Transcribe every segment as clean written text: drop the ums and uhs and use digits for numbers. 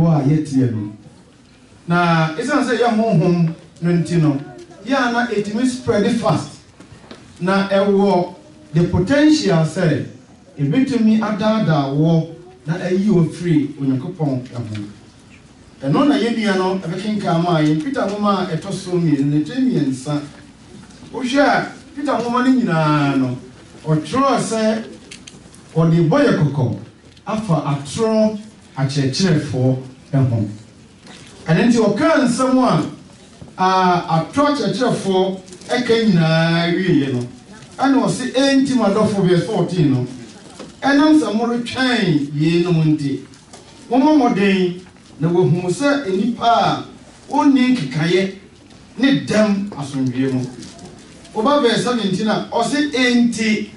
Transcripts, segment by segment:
wa yetie no na esan say ya honhom no ntino ya na it will spread fast na ewo the potential say ebetumi adada wo na ayi o free Onyankopɔn ahu eno na yedua no ebekinka ma ye Peter ngoma etoso mi ne temiensa ohwa Peter ngoma ni nyina no otro say odi boye kokko afa atro akyerɛkyerɛfo ɛho ɛnenti ɔka nsɛm a atro akyerɛkyerɛfo ɛka nyinaa wieye no ɛna ɔse enti madɔfo verse 14 no ɛnam sɛ moretwɛn yie no nti wɔmɔmɔden na wɔhu sɛ enipa a onni nkekaeɛ ne dɛm asomdwie mu ɔba verse 17 a ɔse enti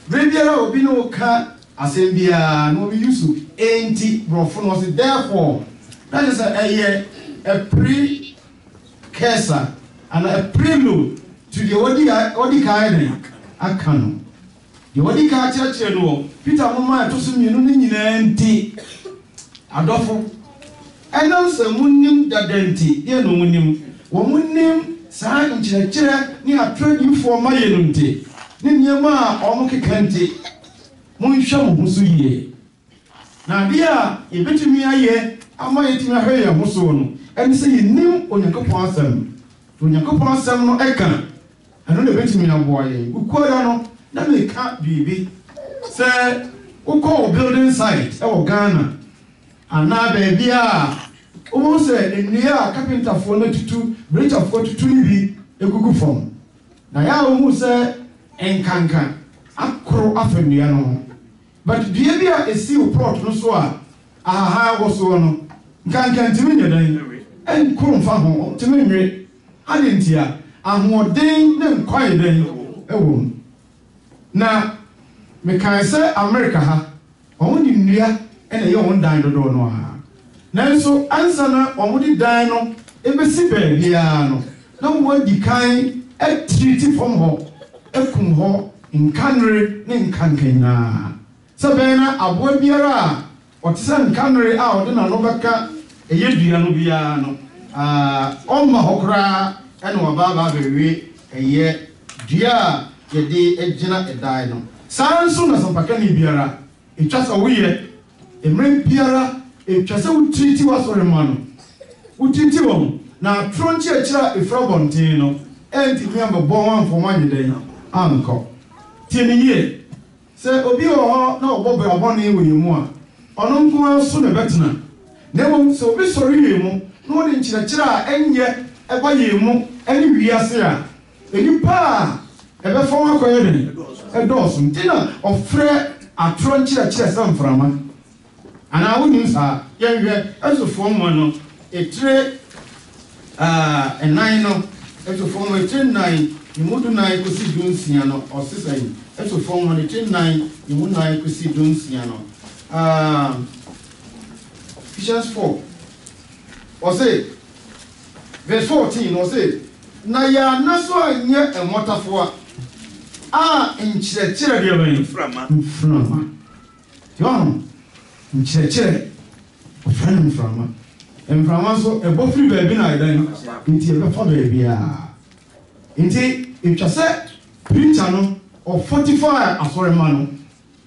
bebiara obi no ka asɛm biara no obi yusu enti brɔfo no ɔse therefore that is a precursor and a prelude to the odi kae aka no the odi ka kyerɛkyerɛ no Peter mama to so mienu ne nyinaa nti adɔfo ɛnam sɛ munim dadanti deɛ no munim wɔ munim saa nkyerɛkyerɛ ne atradifo ma yɛ no nti ne nneɛma a ɔmo keka nti monhwɛ mo ho so yie na deɛ a yɛbɛtumi ayɛ ama yɛtumi ahwɛ yɛn ho so no ɛne sɛ yɛnim Onyankopɔn asɛm no ɛka ɛno na yɛbɛtumi aboa yɛn ukuada no na meka biribi sɛ wokɔ building site ɛwɔ Ghana anaa baabi a wɔn sɛ nnua a carpenterfoɔ no tutu breacherfoɔ tutu ne bi egugu fam na yɛ a wɔn sɛ nkanka akoro afa nnua no ho but dua bi a esi wo plot no so a ahaha wɔ so no nkanka ntimi nyɛ dan ɛnkoro mfa ho ntimi nwe ade ntia ahoɔden ne nkwae dan ɛwɔ mu na mekan sɛ America ha wɔn de nnua ɛna yɛ wɔn dan dodo no ha nanso ansa na wɔn de dan no ebesi baabiara no na wɔn di kan ɛtiriti fam hɔ ekum hɔ nkanere ne nkankanyinaa sɛ bɛn na aboa biara a ɔte sɛ nkanere a ɔde n'ano bɛka ɛyɛ dua no biara no ɔmma hɔ koraa ɛna ɔbaaba abɛwie ɛyɛ dua a yɛde agyina ɛdan no saa nso na sampakani biara etwa sɛ woyɛ mmerɛ biara etwa sɛ wotiriti wasɔre ma no wotiriti wɔn na atoro nkyerɛkyerɛ a efra bɔnten no ɛntimi abɛbɔ wɔn amfɔm anyɛ dɛn ankɔ tie ne yie sɛ obi wɔ hɔ na ɔbɔ brabɔne wɔ yɛn mu a ɔno nko ara so na bɛtena na mmom sɛ obi sɔre yɛn mu na wɔde nkyerɛkyerɛ a ɛnyɛ ɛba yɛn mu ɛne wiase a enipa a ɛbɛfɔm akɔyɛ dɛn ɛdɔɔso nti na ɔfrɛ atoro nkyerɛkyerɛ sɛ mframa anaa wonim saa yɛnhwɛ ɛsofoɔ mu no etire ɛnan no ɛsofoɔ mu etire nan imudu nan kosi dunsia no ɔsesa yi ɛsofoɔ mu no etire nan imu nan kosi dunsia no Ephesians 4 ɔse verse 14 ɔse na yɛ anaso anyɛ ɛmɔtafoa a nkyerɛkyerɛ deɛ bɛyɛ mframa yɔn nkyerɛkyerɛ ɔfrɛ no mframa nso ɛbɔ firi baabi na ayɛdan nti ɛbɛfa baabi a nti etwa sɛ preacher no ɔfortify asɔrema no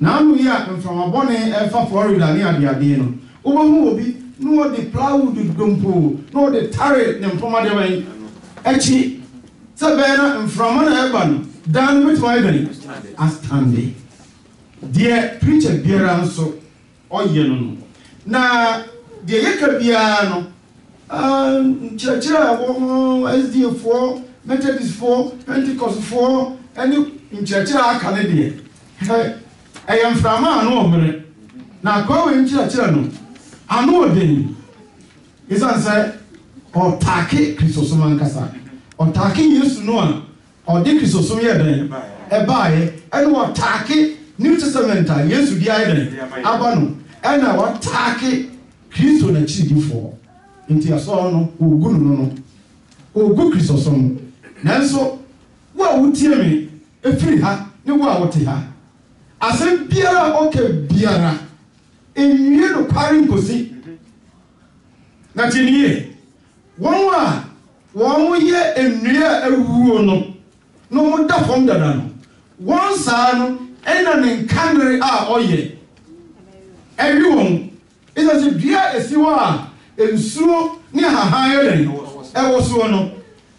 na ano yi a mframa bɔne ɛfa Florida ne adeadeɛ no wobɛhu obi na wɔde plywood dompo na wɔde tare ne mpoma deɛ bɛn akyi sɛ bɛyɛ na mframa na ɛba no dan no bɛtumi ayɛ dɛn astande deɛ preacher biara nso ɔyɛ no na deɛ yɛka biara no nkyerɛkyerɛ a wɔn SDA4 Methodistfoɔ Pentecostfoɔ ɛne nkyerɛkyerɛ aka ne deɛ ɛyɛ mframa ano ɔmmerɛ na akɔwe nkyerɛkyerɛ no ano ɔden ɛsiane sɛ ɔtaake Kristosom ankasa ɔtaake Yesu no a ɔde Kristosom yɛ dɛn ɛbaeɛ ɛne ɔtaake New Testament a Yesu di ayɛ dɛn aba no ɛna wɔtaake Kristo n'akyiridifoɔ nti asɔɔ no ogu no ogu Kristosom nanso wo a wotie me efiri ha ne wo a wote ha asɛm biara ɔka biara enwie no kware nkosi na tinie wɔn yɛ nnua awuo no mo da fam dada no wɔn saa no ɛna ne nkandere a ɔyɛ ɛwi wɔn ɛsɛ sɛ dua esi hɔ a nsuo ne hahan yɛ dɛn ɛwɔ soɔ no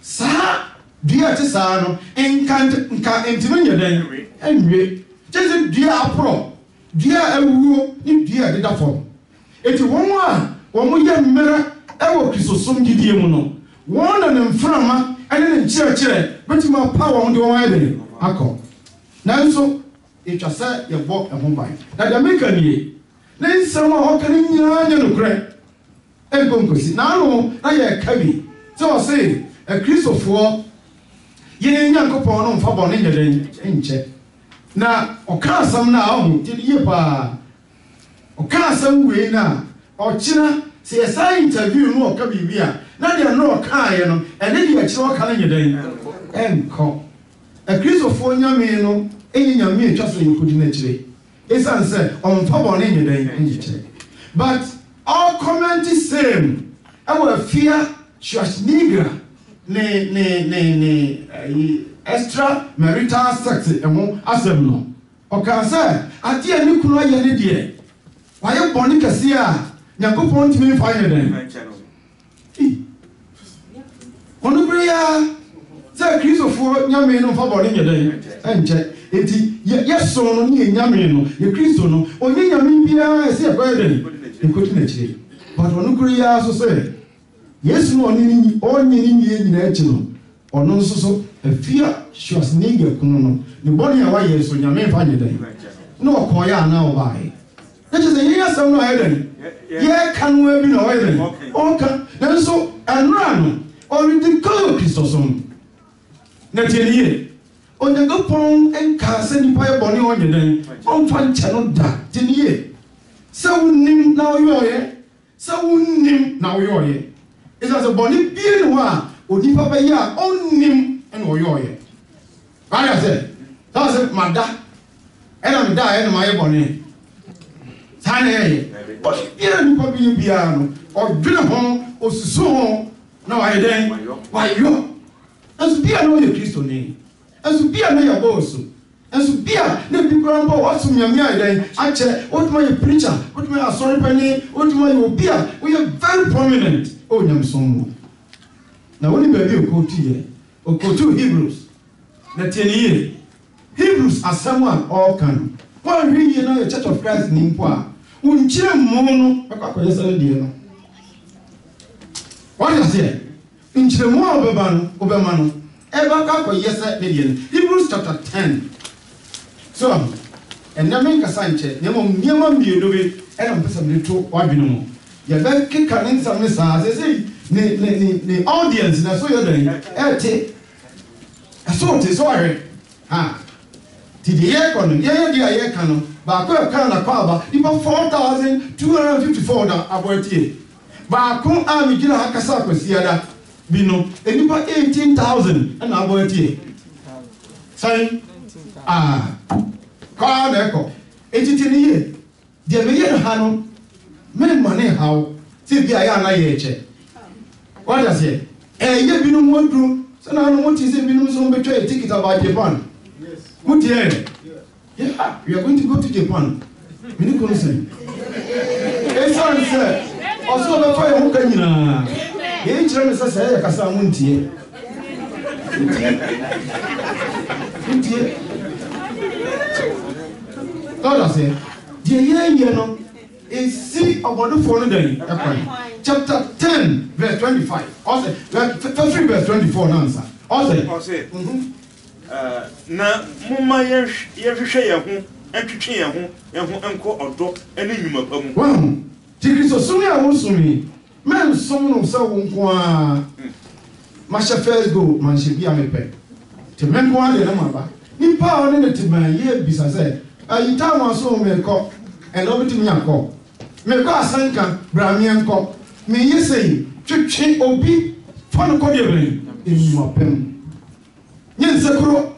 saa dua te saa no nka ntumi nyɛ dɛn ɛnwie kyɛ sɛ dua aporɔ dua awuo ne dua deda fam eti wɔn a wɔn yɛ mmerɛ ɛwɔ kristosom gyidie mu no wɔn na ne mframa ɛne ne nkyerɛkyerɛ bɛtumi apa wɔn de wɔn ayɛ dɛn akɔ nanso etwa sɛ yɛbɔ ɛho ban na deɛ meka nie ne nsɛm a ɔka ne nyinaa nyɛ nokorɛ ɛnkonkosi n'ano na yɛ ka bi sɛ ɔse akristofoɔ yɛn nyankopɔn no mfa bɔne nyɛ dɛn nkyɛ na ɔka asɛm no a ɔho gye ne yie paa ɔka asɛm wei no a ɔkyena sɛ yɛsa interview no ɔka biribi a na deɛ no ɔkaeɛ no ɛne deɛ akyerɛ ɔka no nyɛ dɛn ɛnkɔ akristofoɔ nyame no ɛnyɛ nyame atwa sɛ yɛkɔdi n'akyire ɛsiane sɛ ɔmfa bɔne nyɛ dɛn nkyerɛ but all comment is same ɛwɔ afia Schwarzenegger ne extra marital sex ɛho asɛm no ɔka sɛ adeɛ ne kunu ayɛ ne deɛ wayɛ bɔne kɛseɛ a nyankopɔn ntumi mfa yɛ dɛn ɔno bere ya sɛ kristofoɔ nyame no mfa bɔne nyɛ dɛn ɛnkyɛ enti yɛso no ne yɛ nyame no yɛ kristo no ɔnyɛ nyame biara ɛsɛ yɛkɔyɛ dɛn yɛkɔdi n'akyire but ɔno bere ya so sɛ yesu no ɔne ne wie nyinaa akyi no ɔno nso so afia Schwarzenegger kunu no ne bɔne a wayɛ so nyame mfa nyɛ dɛn na ɔkɔɔyɛ anaa ɔbaeɛ na kyerɛ sɛ yɛyɛ asɛm no ayɛ dɛn yɛka no abi na ɔyɛ dɛn ɔnka nanso ɛnora no ɔredi kɔɔ kristosom na tie ne yie onyankopɔn nka sɛ nipa yɛ bɔne ɔnyɛ dɛn ɔmfa nkyɛ no da tie ne yie sɛ wonim na ɔyɛ sɛ wonnim na ɔyɛ ɛsɛ sɛ bɔne bie ne hɔ a onipa bɛyɛ a ɔnnim ɛna ɔyɛ báyà sɛ sáà sɛ mada ɛna meda a ɛna mayɛ bɔne saa na ɛyɛ bɔne biara nipa bi yɛ biara no ɔdwene ho osusu ho na wayɛ dɛn wayɔ ɛnso bia na ɔyɛ kristo ne ɛnso bia na yɛ bɔɔ so ɛnso bia na bi kora mpo wɔsom nyame ayɛ dɛn akyɛ wotuma yɛ preacher wotuma yɛ asɔrepani wotuma yɛ obi a woyɛ very prominent ɔwɔ nyamesom mu na wɔne baabi ɔkɔtu Hebrews na tie ne yie Hebrews asɛm a ɔɔka no wɔnhwɛ yie na yɛ Church of Christ ne mpo a wonkyerɛ mmo no ɛkɔ akɔyɛ sɛ no deɛ no wɔde aseɛ nkyerɛmu a wobɛma no ɛbɛkɔ akɔyɛ sɛ ne deɛ no Hebrews chapter 10 so ɛnɛ menkasa nkyɛ nneɛma mmienu bi ɛna mpɛ sɛ mede to w'adwene mu yɛbɛkeka ne nsɛm ne saa sɛ sɛ ne audience na so yɛ dɛn ɛte ɛso te so ahwɛ ti de yɛkɔ no yɛyɛ deɛ a yɛka no baako ɛka na kɔ aba nipa 4,254 na abɔatie baako a megyina ha kasa akwasiada bi no nipa 18,000 ɛna abɔatie sɛn kɔa na ɛkɔ ɛtiti ne yie deɛ meyɛ no ha no memma ne haw sɛ bi a yɛ ana yɛ kyɛ what does it? You binom wadru. So now what is it? Binom so betray a ticket about Japan. Yes. Good year. Yeah, we are going to go to Japan. Mini concern. Hey, sir. Also, the fire who can you know? Hey, China says, I can say, Muntie. God, I say, dear, you know, is see about the phone day. Chapter 10, verse 25. Also, verse 24 answer. Also, na mumma yɛhwehwɛ yɛn ho ɛtwetwe yɛn ho ɛnkɔ ɔdɔ ɛne nnwuma pa mu. Wow, tikristo sumi a wosumi men som no sɛ wo nko a mahyɛ first go manhyɛ bi a mepɛ te men ko ade na maba nipa a ɔne ne te ban yɛ bisa sɛ ayi ta mo so mekɔ ɛna obetumi akɔ mekɔ asanka bramie nkɔ me yesei twetwe obi fa no kɔ de ben nnwuma pa mu nye nsekuro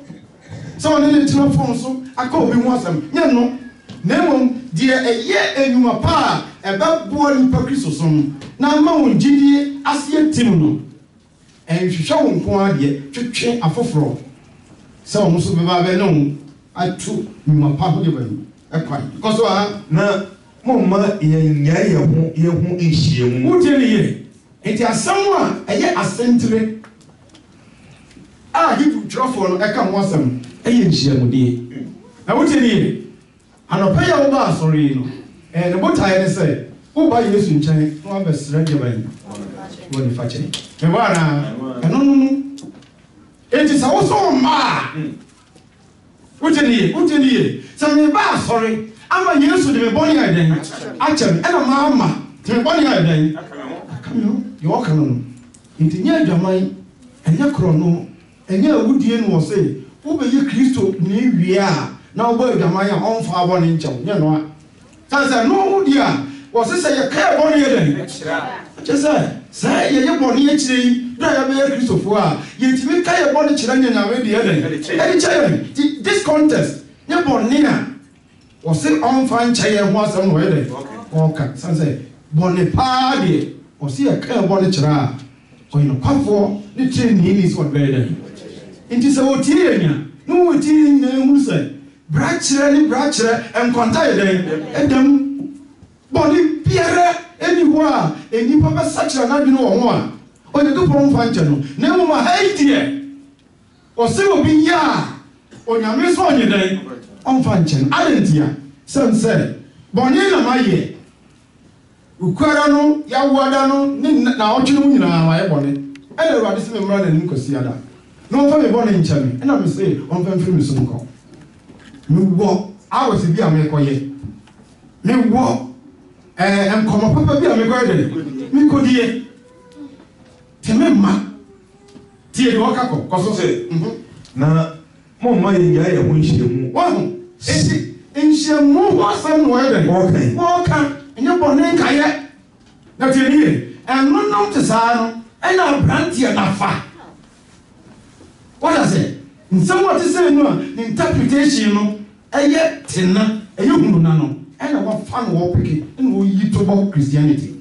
so ɔne ne tena fon so aka obi ho asɛm nye no na mmom deɛ ɛyɛ nnwuma pa a ɛbɛboa nipa kristo som na ma wo gidie ase tim no enhwehwe wo nko ade twetwe afoforo se wo so beba be no atu nyuma pa ho de bani ekwan because na momma yenya yehu ehyiemu wo tie ne ye enti asɛm a ɛyɛ asɛntire a Hebrew trofo no ɛka ho asɛm ɛyɛ nhyiamudie na wo tie ne ye anɔpa ya wo ba asɔre no ne botae ne sɛ wo ba Yesu nkyɛn na wa bɛsrɛ de ban wo ne fa kyɛn me wa na ɛno no enti sɛ wo so ma wo tie ne ye sɛ me ba asɔre ama Yesu de me bɔne ayɛden akyɛm ɛna ma de me bɔne ayɛden akamyo ye wo kan no enti nya adwaman ɛnyɛ korɔ no ɛnyɛ awudie no wɔ sɛ wo bɛyɛ Kristo ne wie a na wo bɔ adwaman a ɔmfa abɔne nkyɛw nyɛ no a sansa no wo dia wo se sɛ ye ka bɔne ayɛden kyɛ sɛ ye bɔne akyire yi da ya bɛyɛ Kristofo a yɛntimi ka ye bɔne kyerɛ nyanyame de ayɛden ɛde kyerɛ this contest nye bɔne a wo se ɔmfa nkyɛ ho asɛm no ayɛden ɔka sansa bɔne paa de wo se ye ka bɔne kyerɛ a ɔyɛ kwafo ne kyerɛ ni ni so bɛyɛden nti sɛ wo tie nya no wo tie na hu sɛ brachire enkwanta yeden edem boni biere eni ho a eni pa be sachira na dwene wo ho a onye do pon fa nche no na mu ma haidie o se obi ya onyame so onye den on fa nche no adentia sense boni na maye ukwara no ya wada no na otwe no nyina wa ye boni ene ruade se me mra na nim kosi ada no fa me boni nche me ena me se on fa mfiri me so nko me wo awose bi amekoye me wo enkomo papa bi amekoye de me kodie teme ma tie de wakako koso se na momma yenya ye ho nhyiemu wo enti nhyiemu ho asem no ye de wo kan enye bone nkaye na tie ni eno no te saa no ena brantie na fa what does it nsɛm what is saying no the interpretation no ɛyɛ tena ɛyɛ hunu na no ɛna wafa no wɔ peke ɛna wɔyi to bɔ Christianity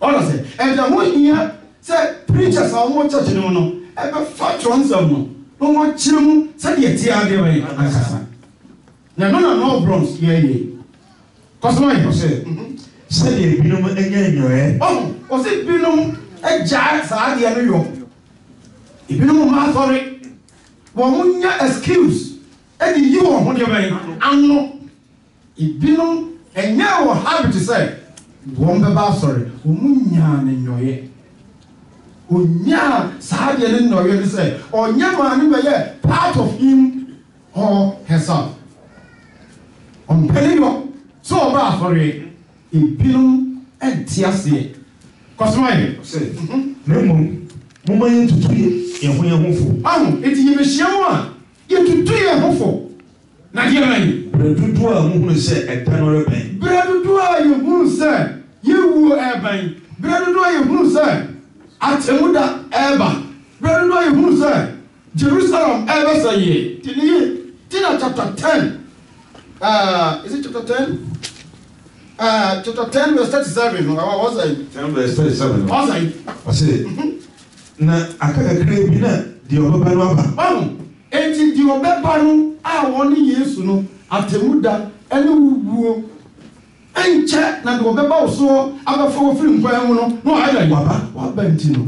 ɔna sɛ ɛda mo hia sɛ preachers a wɔn church no no ɛbɛfa trɔnsɛm no na wɔn akyerɛ mu sɛdeɛ tie adeɛ bɛyɛ ankasa na no na no bronze yɛyɛ kɔsɔmɔ yɛ sɛdeɛ binom anya nyɔɛ ɔsɛ binom agya saa adeɛ no yɔ ibinom ma sorry wɔn nya excuse ɛde yi wɔn ho deɛ bɛyɛ ano ibinom ɛnyɛ wɔ habit sɛ wɔn bɛba sorry wɔn nya ne nyɔyɛ onya saa deɛ ne nyɔyɛ ne sɛ ɔnya maa ne bɛyɛ part of him or herself ɔmpɛne yɔ so ɔba asɔre ibinom ɛnte aseɛ kɔsoma yɛ na mmom momma yɛntutu yɛn ho fo eti yɛbɛhyia mu a yɛtutu yɛn ho fo na deɛ na yi berɛdudu a muhunu sɛ ɛda no rebɛn berɛdudu a yɛhunu sɛ yɛwuo ɛbɛn berɛdudu a yɛhunu sɛ atemuda ɛba berɛdudu a yɛhunu sɛ Jerusalem ɛbɛsɛ yie tina chapter 10 is it chapter 10 chapter 10 verse 37 what's that 10 verse 37 what's that ɔsɛ na akakakra bi na deɛ ɔbɛba no aba enti deɛ ɔbɛba no a wɔne Yesu no atemuda ɛne wubuo ɛnkyɛ na deɛ ɔbɛba wo so abɛfa wɔ firi nkwan mu no na ɔayɛ waba nti no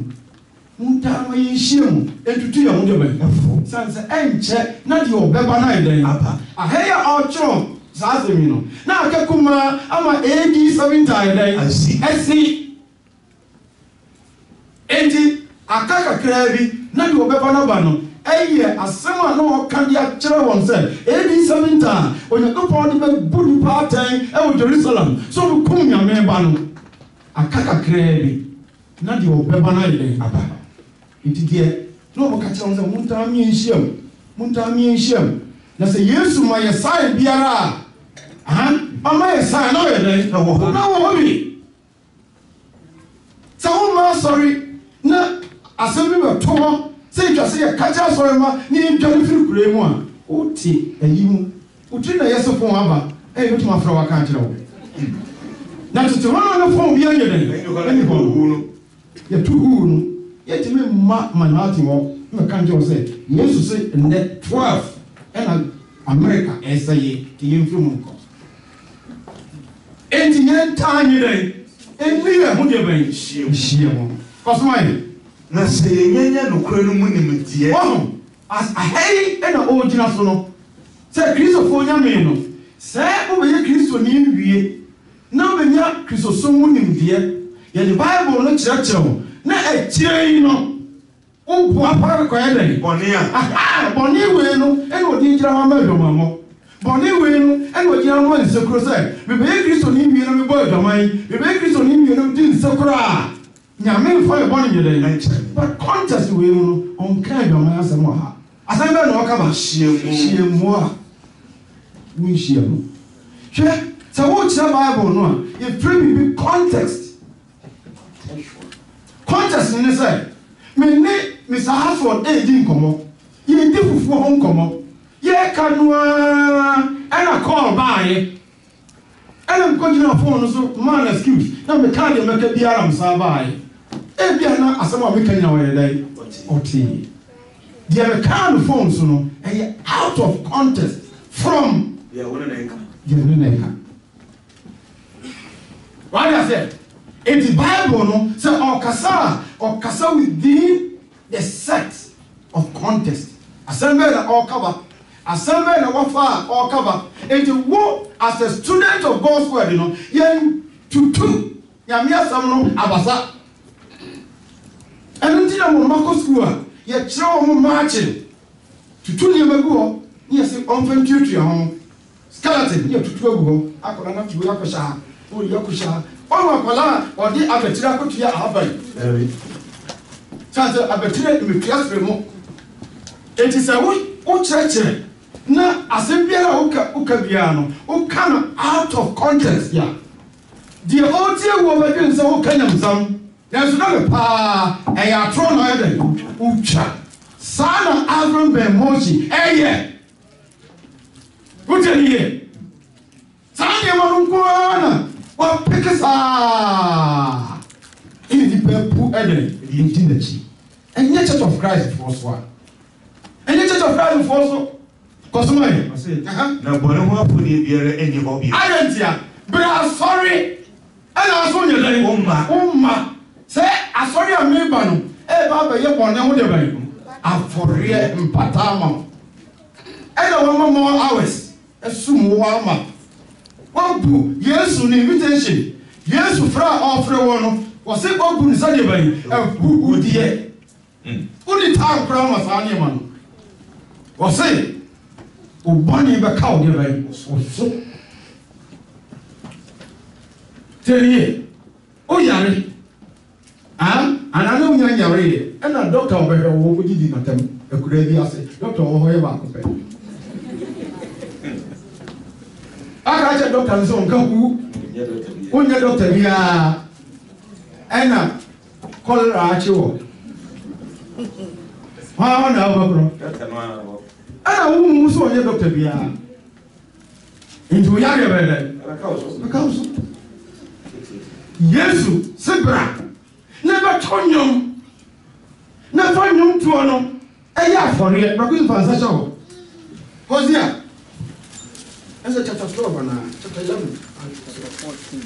muntaa ma yɛnhyia mu ɛtutu yɛ ho deɛ bɛyɛfo sane sɛ ɛnkyɛ na deɛ ɔbɛba no ayɛ dɛn aba ahɛyɛ ɔkyerɛ saa asɛm yi no na akakuma ama AD 70 ayɛ dɛn ɛsi enti aka kakra bi na deɛ ɔbɛba no ba no ɛyɛ asɛm a na ɔka de akyerɛ wɔn sɛ AD 70 a Onyankopɔn de bɛbu nipa atɛn ɛwɔ Jerusalem so ɔbɛkum Nyame ba no aka kakra bi na deɛ ɔbɛba no ayɛ dɛn aba nti deɛ na ɔbɛka kyerɛ wɔn sɛ montaa miɛnhyiam na sɛ Yesu ma yɛ sign biara a ɔma yɛ sign na ɔyɛ dɛn na wɔ hɔ bi sɛ woma asɔre na asɛm bi bɛto hɔ sɛ itwa sɛ yɛ kakyɛ asɔre ma ne yɛntwane firi kure mu a wote ayi mu wotiri na yɛsɛ fo aba ɛyɛ bɛtumi afrɛ waka akyerɛ wo na tete wana na fon bi anya den ani ho no ye tu hu no ye ti me ma manati wo me kan je say yesu say net 12 ena America esaye ti yemfru mu ko enti ye tanye den enti ye hu de ban hie mo kosmai na se yenya no kura no mu nimtie oh as a hey ena ojina so no say Kristo fo nya me no say o be Kristo ni wie na be nya Kristo so mu nimdie ye the Bible no chirachiro na echire no o bo apara ko eden boni we no ena odi jira wa ma dwoma mo boni we no ena odi jira wa nsekuro say be Kristo ni wie no me bo dwoman be Kristo ni wie no di nsekuro a nyame for your boni yeden but contest we no on kind of my asem ha asem be no ka ba shiemu a we shiemu hwe so what the Bible no if three be context in this say me Mr. Hartford di nkomo ye di fufu ho nkomo ye kanua ena call baaye ena mkojina phone so man excuse na me kan de meka biara msa baaye e bia na asema me kanya wa dai oti the kind phone so no out of context from neka what I said in the Bible no say okasa within the set of context assemble na okaba assemble na wafa okaba and wo as a student of God's word you know yen tutu nyame asam no abasa and until mo mako school a ye kire wo marching tutu ne magu ho ye se onfan tutu ho skeleton ye tutu agu ho akola na tutu akosha o yakusha o akola odi abetira akotu ya abai chance abetire me classroom mo enti se wo church na asembiara uka bia no uka no out of context ya the otie wo ba dwen se wo kanyam sam na so na pa e ya tro no ede ucha sana Avram ben Moshi eye uteliye sanye manukwana wa pekesa in the people ede the intimacy and the Church of Christ for so and the Church of Christ for so Kosumai I say na bone ho afodi biere enyi ho bi ayentia bra sorry ala so nye dai umma say asori ameba no e ba ba ye bone ho de ban afore mpatama e na one more hours esum wo ama wabu Yesu ni invitation Yesu fra ofre wo no wo se wabu ni sa de ban e udie udi ta kra ma sa ne ma no wo se o boni be ka o de ban so teriye o yare anana unya nyare e na doctor obehwe wo ko gidi na tem ekura bi ase doctor wo ho ye ba ko pe aka che doctor nso nka ku unya doctor bia ena cholera achi wo ha na ba bro ana wo mu so onye doctor bia ndu ya ge bele aka so Yesu sebra never tonyom never nyom to no eya afore braku fansa show Hosea Esa chapter 12 na chapter 11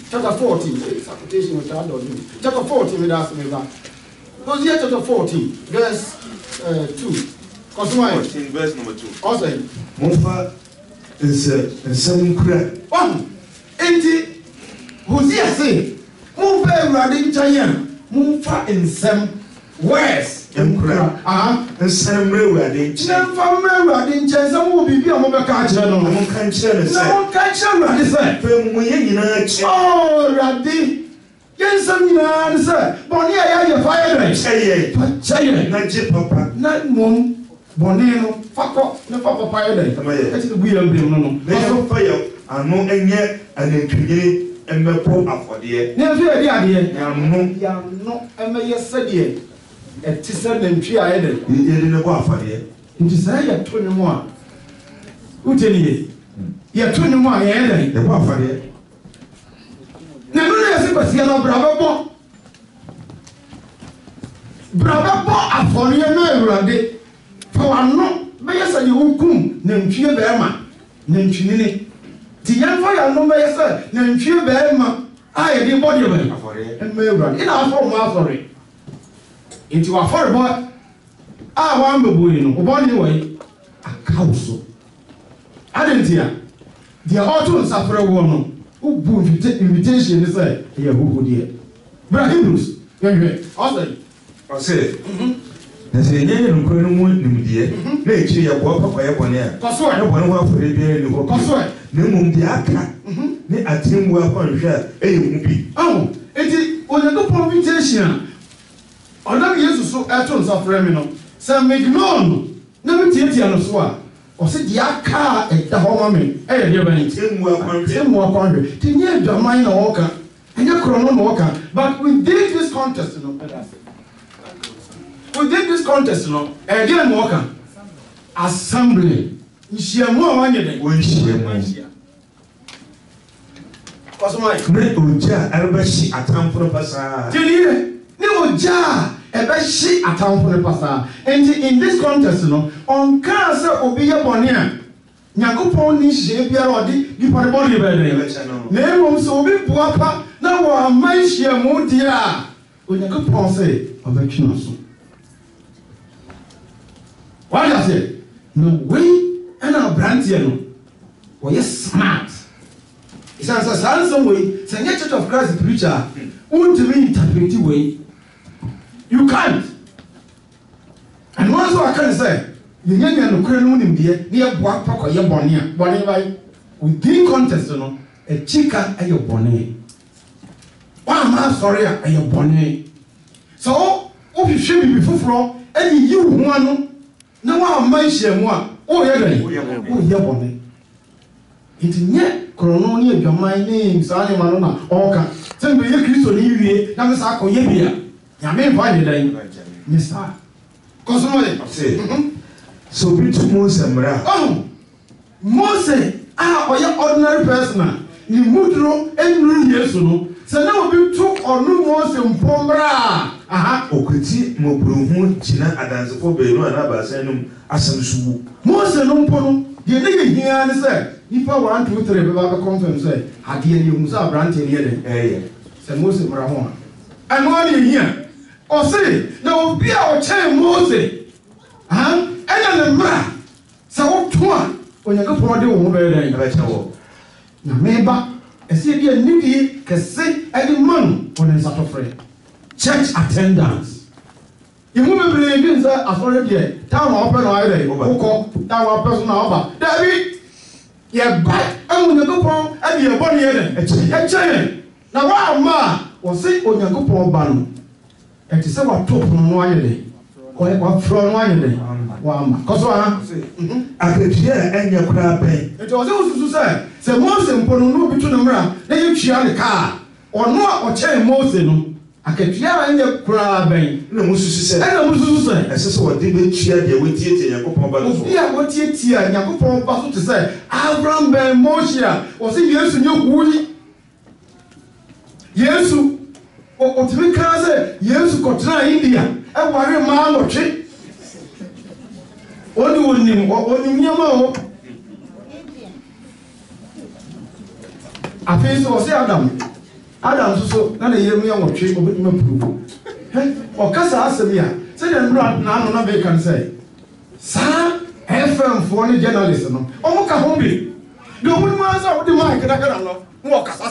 chapter 14 interpretation of that or chapter 14 with us me Hosea chapter 14 verse 2 Kosumai 14 verse number 2 also Mofa nsem kura enti Hosea say Move Urade Nchaya Mufa nsem words nkura nsem Urade Nfa Urade Nchaya some will be mo be ka kire no mo kan kire ne na mo kan kire Urade say fe mo ye nyina chi oh Urade yensam nyina ne say boni ya fire dey cheye na je papa na mom boni no fakọ na papa ya dey e ti bu ya mbem no no fire ano enye anantwire emmepo afode ne fi ade ade ya no emeye sede e ti se nantwi aye dey yedi ne bo afode nti sai ya to ne mo a uteni ye to ne mo a ye dey e bo afode na no na yesi kwasi na brabebo afori na awurade fa wano be yesa ye hukum na ntwie be ma na ntwinini ti yanfa ya no be yesa na ntwie be ma a ye di body be afori en me awurade ina afọ mo afori enti wa afori bo a wa mbebu ni no oboni we akawso adentia dia auto nsafre wo no ubu invitation is say ye huhu die Hebrews yenwe ose na se yenye nkoro no mu nimdie na ekiri ya bo papa ye bone a koso e bone ho afore bi ni ho koso na mum di aka ni atimmu akwanhwe a eye mu bi enti onyago invitation odam Yesu so eto nsafre mi no se mignon na metiatia no so a ose di aka da ho ma me eye de ban atimmu akwanhwe tinye dwaman na woka enye krono na woka but within this contest no within this contest no again woka assembly nhyiamu a wanye den nhyiamu kosomai ne oja arbashi atamfo pasa teliye ne oja ebeshi atamfo pasa and in this contest no on can say obi ye bone a nyakopon ni hye biara odi di paribodi be den na emom so obi buapa na wo amanhyiamu dia onyakopon say obetwina so what does it no way and our brand here no or yes smart it's a some way say Church of Christ preacher won't really interpret way you can't and once I can say you get no crane nim die near boak pako ye bonia by within contest no a chicken and your bonnet one man sorry and your bonnet so if you should be before and you one na wa manhyiamu a o ye den o ye bone enti nye krono ni adwaman ni msane ma no na oka sembe ye Kristo ni wie na me sa akoye bia ya me fa de den ni sa kosomo le so bitu Mose mra Mose oye ordinary person ni mudro enru Yesu no se na obi tu onu Mose mpomra okwiti mobruhu jina adansefo be no na ba sanum asamsuwu Mose no mpono de ne hia ne se nipa 1 2 3 be ba confirm se ade ne hu sa brante ne ye se Mose mra ho anu ne hia o se na obi a o che Mose ena ne mra se wo to a onyaga pon de wo be den ba che wo na meba ese dia nidi kese edi man on nsatofre church attendance. You move a bit as already. Town open or either. Town person over. David, you're back. I'm going to go from and your body. A chain. Now, why, ma, was it on your go from Ban? And to say what talk from one day. Or what from one day. One, because I could hear and your crab. It was also to say, most important no between the mirror, then you share the car. Or no, or chain Moses. Akatua anya kura ben na mususu se na mususu se ese so wode be tia de wetietie yakopon ba so obi a wetietie yakopon ba so te say Abraham ben Moshe o se Yesu nyekuyi Yesu o timi ka se Yesu kotra India e ware ma notwe oni nyama o afei so se Adam so na yemu ya wotwe obetuma puru o kasa asem ya se de nura na no na be kan say sa FM for ni journalist no o mo ka ho bi de o mu ma sa o de mic na kana no mo kasa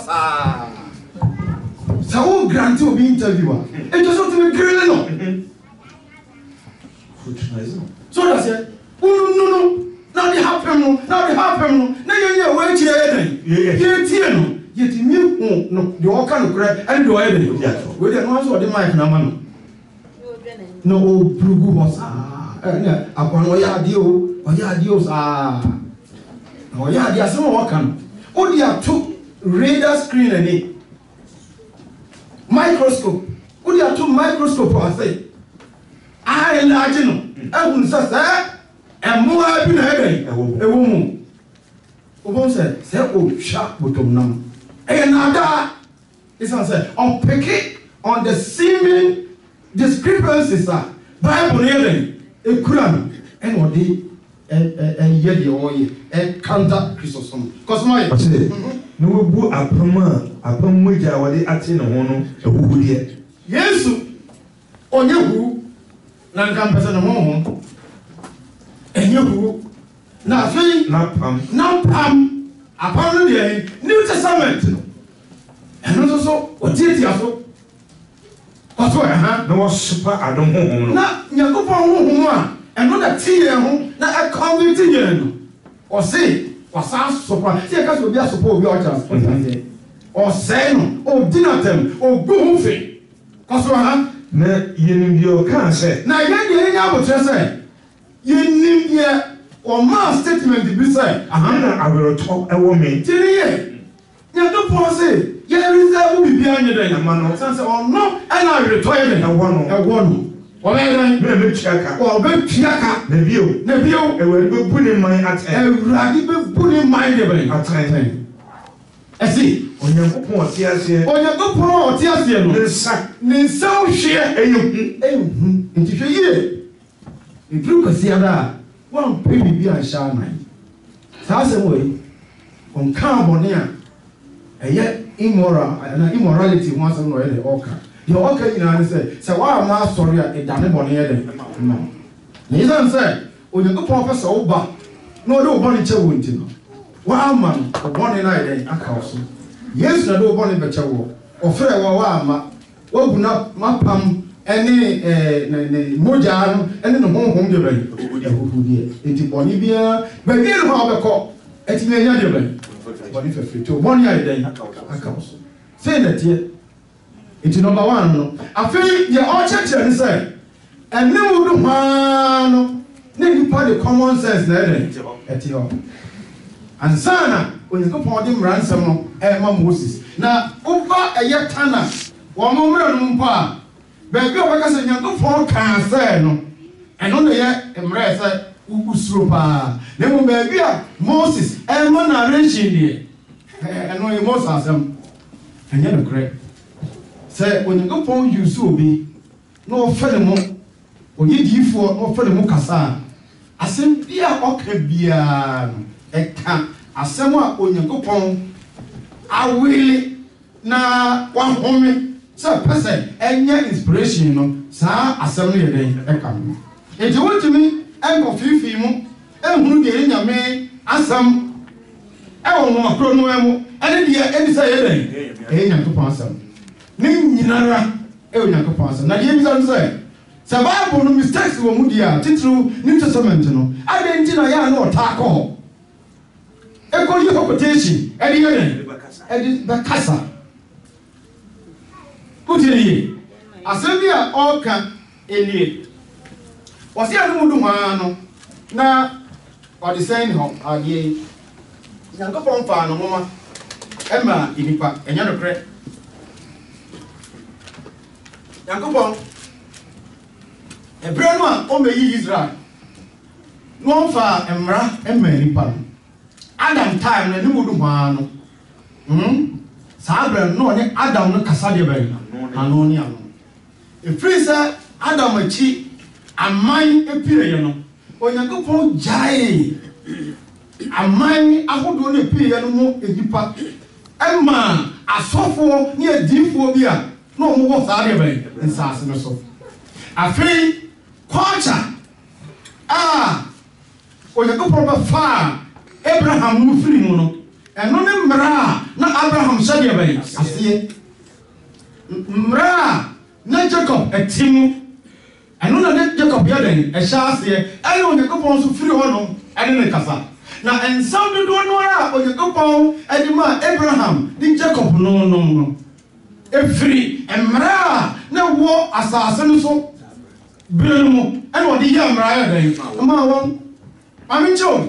sa o grant obi interviewer e just want to be green no so that's it no now they happen no na ye we chire den ye tie no yeti mi no de o kan kure and de o ye de we de no so de mic na ma no o brugu ho sa na akwan o ya ade o sa o ya ade asem o kan o dia to radar screen ani microscope o dia to microscope o say I large no ehun sa emo abi na eden ewo mu o bon say o twa botom nam e na da It's not say on pick on the seeming discrepancies that Bible hearing a Quran and what they and yet the oil and counter Christosome. Because my no bu apam moja wade ate ne ho no ehuhu de Yesu onyehu na nkampesa ne ho enyehu na afi na pam apam no de New Testament no eno so otiatia so kwato ha na wosopa adom ho no na Yakobon ho a eno da tie ho na e convict ye no o se wasa sopa se ka so bi asopa obi o chance o se no o dinatem o gu fe kwato ha na yenim bi o kan se na ye de nya abotre se yenim ye o ma statement bi se na aweroto ewo me tiri ye Yakobon se ye reserve bi bia nye den ama no sense o no e na aweroto ye den ewo no o me den me chiaka o be chiaka na bio ewari be bu ne man ate ewradi be bu ne man de ben ate esi onyankopon otiase no ne nsa hwe ehu nti hwe yie idru kwasiada wan pe bibi anhya nan saa se mo on kan bone a eye immorality ho asem no ye de oka de oka nyina ne se wa ma sorry a edane bone ye de no ne san se onyankopon fa se wo ba no de wo bone che wo nti no wa ma wo bone na ye de aka wo so Yesu na do bone be che wo ofre wo wa ma wo guna mapam ene ne moja no ene no honhom de ba ehuhu de enti bone bia ba bi no ha obekọ eti me nya de ba bone fe to bone ya de aka wo so say that here enti number 1 no afi ye all church ni say ene wo do ha no ne ni pa the common sense na eti ho ansana onyankopon de mransam no ma Moses na over eye tana wo mo mra no mpo a ba bi obaka se nyankopon kan se no eno no ye mra se usuro pa na mo ba bi a Moses mo na arrange ni eno ye Moses asem anya no kre se onyankopon use obi no ofele mo oyidifo no ofele mo kasa asem bia oka bia no eka asem a onyankopon awili na wahome se person enya inspiration no saa asem no ye den eka no enti wotumi enko fifi mu ehunu de nyame asem ewo mo akro no emu ene de eni se ye den nyankopon asem ni nyinara onyankopon asem na de bi se Bible no mistakes wo mu dia titru New Testament no adenti na ya na otako ekoli quotation edi yene edi bakasa kutiri asebia oka elie wasi anu mudu ma no na odi sen ho ade nyankopon fa no moma ema inipa enya no kre nyankopon Ebrenu a o meyi Israel no fa emra emanipa Adam time na ni mudu ma no Sabra no ne Adam no kasa de bai ano ni ano efrisa Adam achi aman epire ye no onyankopon jai aman ahodo no epire no mo egipa emma asofo ne adifo bi a no mo wo sa de bai nsase no so afei culture onyankopon ba fa Abraham mu firi mu no eno ne mra na Abraham sade bai asiye mra na Jacob etimu eno na ne Jacob ya den e sha asiye ene onyankopon so firi ho no ene ne kasa na ensam do no ara onyankopon edi ma Abraham di Jacob no efiri mra na wo asase no so Bremu and what the young Ryan, Mamma, I'm in joy.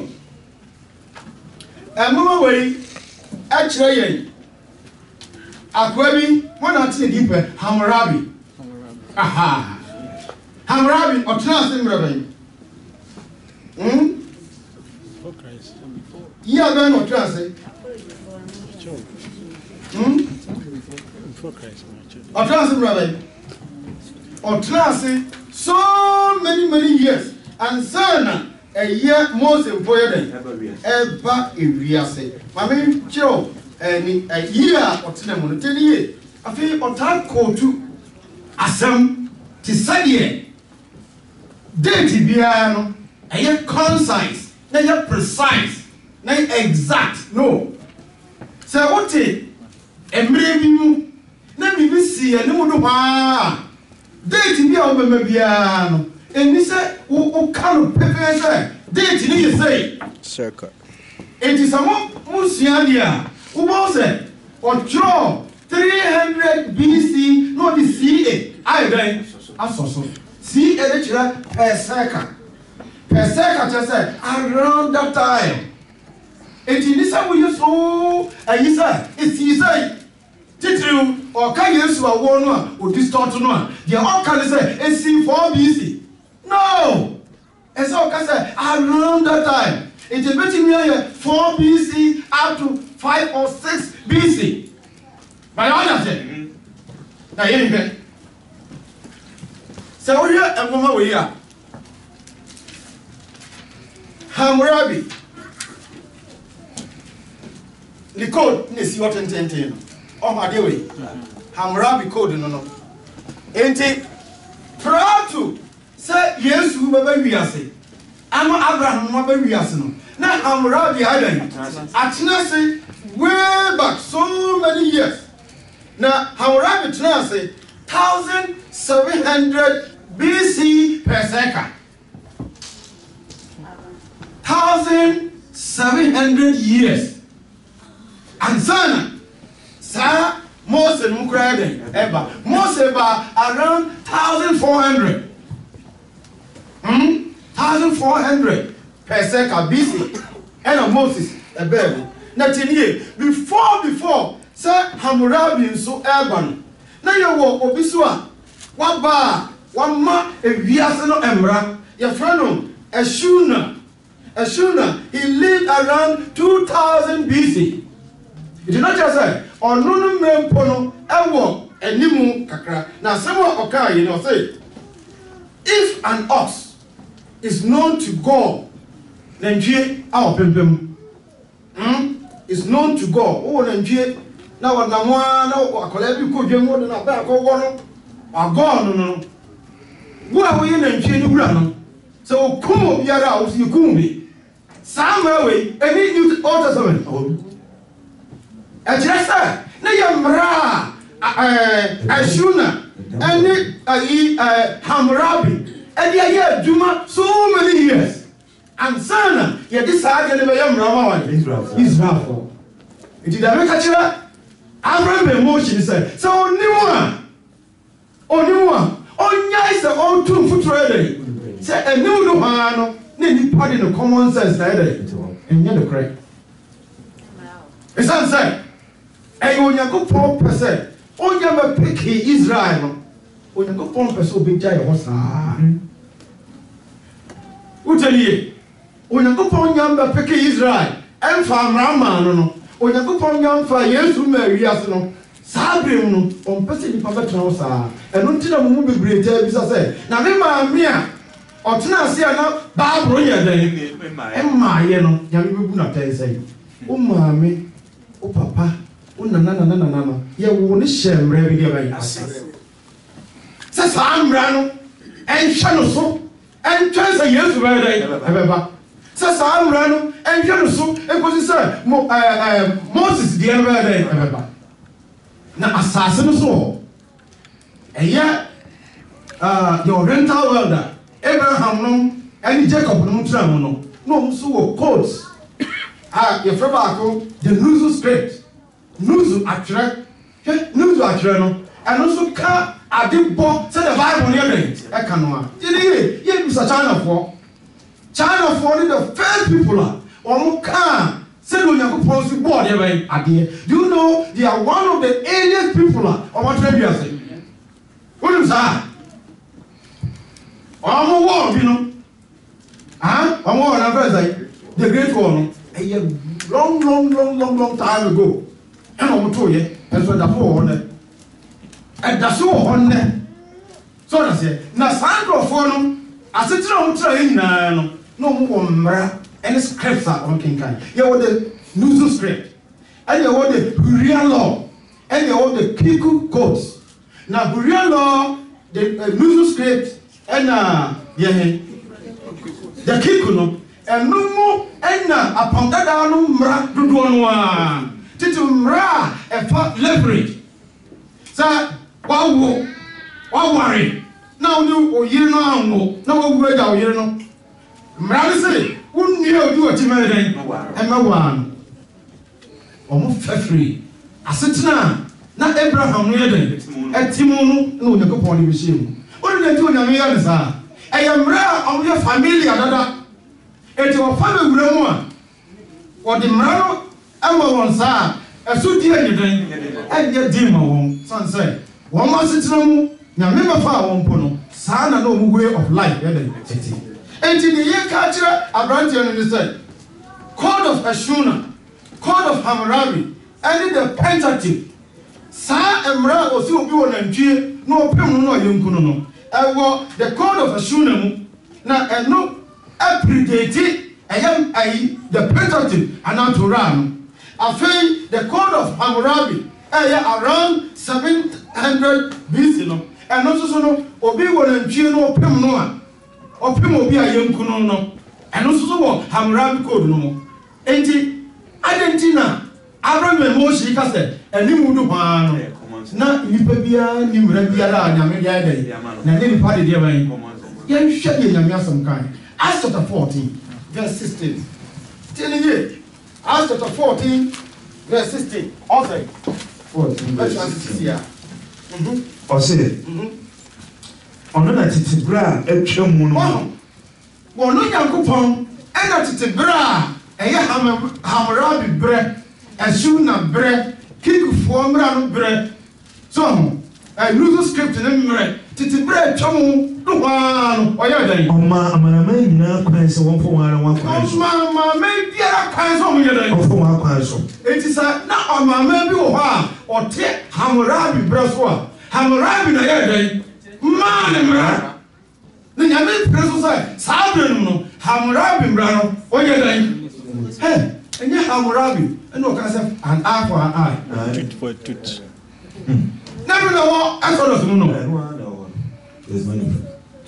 And Mamma way, actually, Aquabi, one not see deeper, Hammurabi. Aha, Hammurabi or Trusting Rabbi. Yeah, then or Trusting. so many years and sana a year most important ever ewiase mame chiro ni a year otena mo 10 year afi otan kotu asem ti sadie date bia no a concise na ya precise na exact no say what emre bi mu na bibi si ene mu do ha date bia o bema bia no eni say o kan pepe say date ni you say circle it is samo musia dia wo bo say o draw 300 BC no the CA I then asoso CA de chira per second just say around that time it is say we so and you say it say titru or can yesu awo no a o distort no a they all can say AC 4 BC no it's all can say around that time it is between here 4 BC up to 5 or 6 BC by understand now here so we are and mama we are Hammurabi the code is what intended oh my dear way Hammurabi code no enti prior to say yes we baba wiase ama Abraham baba wiase no na Hammurabi had atena say way back so many years na Hammurabi tena say 1700 BC per second 1700 years and sana sa Moses mukrade eba Moses ba around 1400 1400 per second BC and Moses ebe na tinie before say Hammurabi so urban na ye wo obiso a waba wama ewiase no emra ye frano Ashuna he lived around 2000 BC it did not just say onunu mempo no ewo animu kakra na semo oka you know say if an ox is known to go Nigeria our pempem is known to go oh Nigeria na wa na mo na akola bi ko dwem wo na ba ko wo no ago no wo a wo ye Nigeria ni wura no so kumo biara wo si kumbi Samuel any New Old Testament Ejresa na yamra Ashuna any Hammurabi and ya Juma so many years and sana ya decide na yamra ma Israel it did make a Abraham emotion say so oniwa onya is on two future say a new no ha no na ni party no common sense na dey enye the correct it's say e Onyankopon pese onya me pick Israel no Onyankopon pese obi jai ho saa uteliye Onyankopon nya me pick Israel emfa amrama no Onyankopon nya mfa Yesu ma wiase no sabrem no on pese ni pa betra ho saa eno ntina mu bebre ta bi say na me ma me a otena ase na Bible ye den emma ye no ya me bebu na tai say o ma me o papa o nana no ye wo ne hyemre bi de ba yi se sa amra no enhwe no so entwe say Yesu ba den ebeba se sa amra no enhwe no so ekosi say Moses de en ba den ebeba na asase no so eya your rental welder Abraham no and Jacob no tra no so wo codes your friend baako the Nuzu script Nuzu atre no and also ka adebo say the Bible near me e ka no a ye bisa China for the first people omo ka say no Yakopon si board e ben ade do you know they are one of the earliest people omo tribute say what is that omo war bi no omo war na first the great war a long time ago and omo to ye and so that for one ɛda so wɔ hɔ nnɛ so ɔda sɛ na saa nkurɔfoɔ no asetena a wɔtra yɛ nyinaa no na ɔmo wɔ mmara ɛne scripts a ɔnkenkan yɛwɔ the Nuzu script ɛne yɛwɔ the Burial law ɛne yɛwɔ the Kiku codes na Burial law the Nuzu script ɛna yɛhe the Kiku no ɛno mu ɛna apɔnkada no mmara dodoɔ no a tete mmara a ɛfa leverage sɛ waware na wone oyere no anwo na wawu agya oyere no mmara no se wonnua odi wɔti mɛdɛn ɛmɛwaa no ɔmo fɛfiri asetena na Abraham no yɛ dɛn ɛti mu no na Onyankopɔn no bɛhyɛ mu wone na nti Onyame yɛ ne saa ɛyɛ mmara a ɔmo yɛ familia dada eti wɔfa bɛwura mu a wɔde mmara no ɛma wɔn saa ɛso di ɛnyɛ dɛn ɛnyɛ di ma wɔn san sɛ wɔn asetena mu Nyame bɛfa a wɔn po no saa na ɔmo way of life yɛ dɛn tete enti ne yɛ ka kyerɛ aberanteɛ no ne sɛ Code of Ashuna, Code of Hammurabi, ɛne the Pentateuch saa mmara a ɔsi obi wɔ nantwie na ɔpem no na ɔyɛ nkunu no ɛwɔ the Code of Ashuna mu na ɛno apredate ɛyɛ ayi the Pentateuch anaa Torah no afei the Code of Hammurabi ɛyɛ around 700 BC no ɛno nso so no obi wɔ nantwie na ɔpem no a ɔpem obi a yɛ nkunu no ɛno nso so wɔ Hammurabi code no mu enti adentina Abraham Moses ka sɛ animu do paa no na nipa biara ni mmara biara a Nyame de ayɛ na ne nipa de deɛ ban yɛn hwɛ deɛ Nyame asɛm kan Acts chapter 14 verse 16 tell you Acts chapter 14 verse 16 also 14 verse 16 ɔse ɔno na tete bra a atwa mu no wɔno Nyankopɔn ɛna tete bra a ɛyɛ Hammurabi brɛ Ashuna brɛ Kikufoɔ mmara no brɛ so Nuzu script ne mmerɛ tete bra atwa mu no hwaa no ɔyɛ dɛn ɔma amanaman nyinaa kwan sɛ wɔmfa wɔn ara wɔn akwan so ɔma biara kwan sɛ ɔmo yɛ dɛn ɔmfa wɔn akwan so enti sɛ na ɔmama bi wɔ hɔ a ɔte Hammurabi brɛ so a Hammurabi na yɛ dɛn mmaa ne mmara na Nyame pere so sɛ saa bere no Hammurabi mmara no ɔyɛ dɛn ɛnyɛ Hammurabi ɛna ɔka sɛ an eye for an eye tooth for a tooth na bi na wɔ Exodus mu no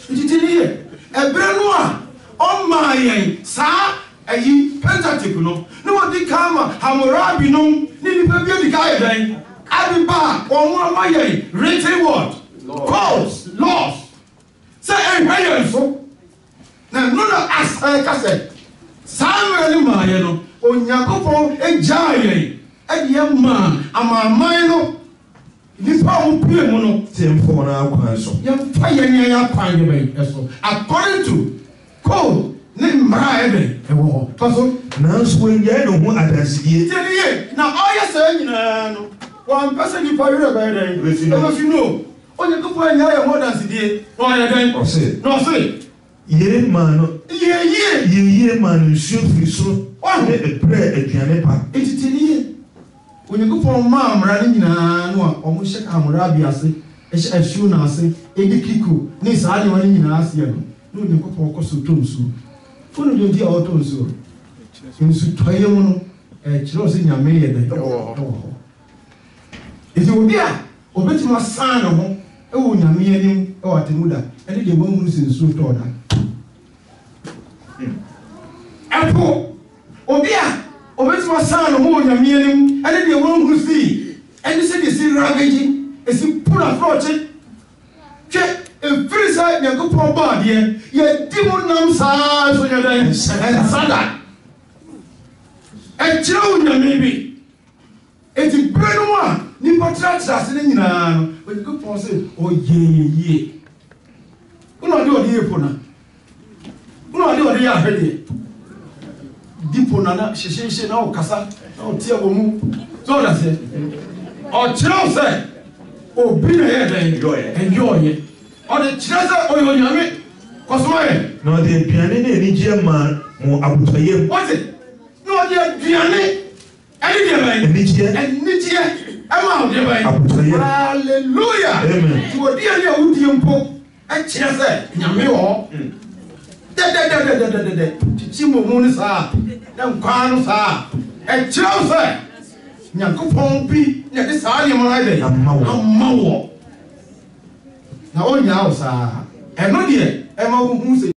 ntiti ne yɛ ɛberɛ no a ɔmmaa yɛn saa ayi Pentateuch no na wɔde ka ama Hammurabi no ne nipa bi adi ka yɛ dɛn abeba a wɔn ama yɛn written word codes laws sɛ ɛhwɛ yɛn so na no na asɛ ka sɛ saa mmerɛ ne maa yɛ no Onyankopɔn agyaa yɛn ɛde yɛ maa amaaman no nipa a wɔpue mu no yɛmfa wɔn akwan so yɛmfa yɛn akwan yɛ bɛn ɛso according to code ne mmara a ɛbɛn ɛwɔ hɔ fa so nanso wɔnyae ne ho adansedie tiɛ ne yie na ɔyɛ saa nyinaa no wɔmpɛ sɛ nipa werɛ bɛyɛ dɛn ɛbɛfi no Onyankopɔn anyaa yɛn ho adansedie na ɔyɛ dɛn ɔse yere maa no yie maa no nsuo firi soro ne ɛbrɛ aduane pa enti ne yie Onyankopɔn maa mmara no nyinaa no a ɔmo hyɛ Hammurabi ase ɛhyɛ Ashuna ase ɛdi Kiku ne saa nneɛma no nyinaa ase no na Onyankopɔn kɔ so tɔ nsuo fone deɛ nti a ɔtɔ nsuo nsutɔeɛ mu no ɛkyerɛw sɛ Nyame yɛ dɛn ɛwɔ hɔ enti obi a obɛtumi asan ne ho ɛwɔ Nyame anim ɛwɔ atemuda ɛne deɛ wɔnhunu sɛ nsuo tɔɔ da ɛpo obi a obɛtumi asan ne ho wɔ Nyame anim ɛne deɛ wɔnhunu sii ɛne sɛ deɛ si ravage ɛsi pura frɔkye hwɛ ɛfiri sɛ Nyankopɔn bɔ adeɛ yɛdi mu nam saa so yɛ dɛn ɛnsada ɛkyerɛ wo Nyame bi enti berɛ no mu a nipa kyerɛkyerɛ ase no nyinaa no Onyankopɔn sɛ ɔyɛ yie wona ɔde yɛ po na wona ɔde yɛ ahwɛdeɛ dipo na hyehyɛhyɛ na ɔkasa na ɔteɛ wɔ mu sɛ ɔda sɛ ɔkyerɛw sɛ obi na yɛ dɛn ɛnyɔɔyɛ ɔde kyerɛ sɛ ɔyɛ Onyame kɔsoma yɛ na ɔde aduane ne anigyeɛ maa mo abotɔyam wɔte na ɔde aduane ɛne deɛ bɛn anigyeɛ ɛma wo de bɛn Abutoye. hallelujah Amen. ti wodi ani a wodi mpo ɛkyerɛ sɛ nyame wɔ dɛdɛdɛdɛdɛdɛdɛ titi mu ne saa na nkwa no saa ɛkyerɛ sɛ nyankopɔn bi na de saa nneɛma no ayɛ ama wɔ na ɔnyaa wo saa ɛno deɛ ɛma wo hu sɛ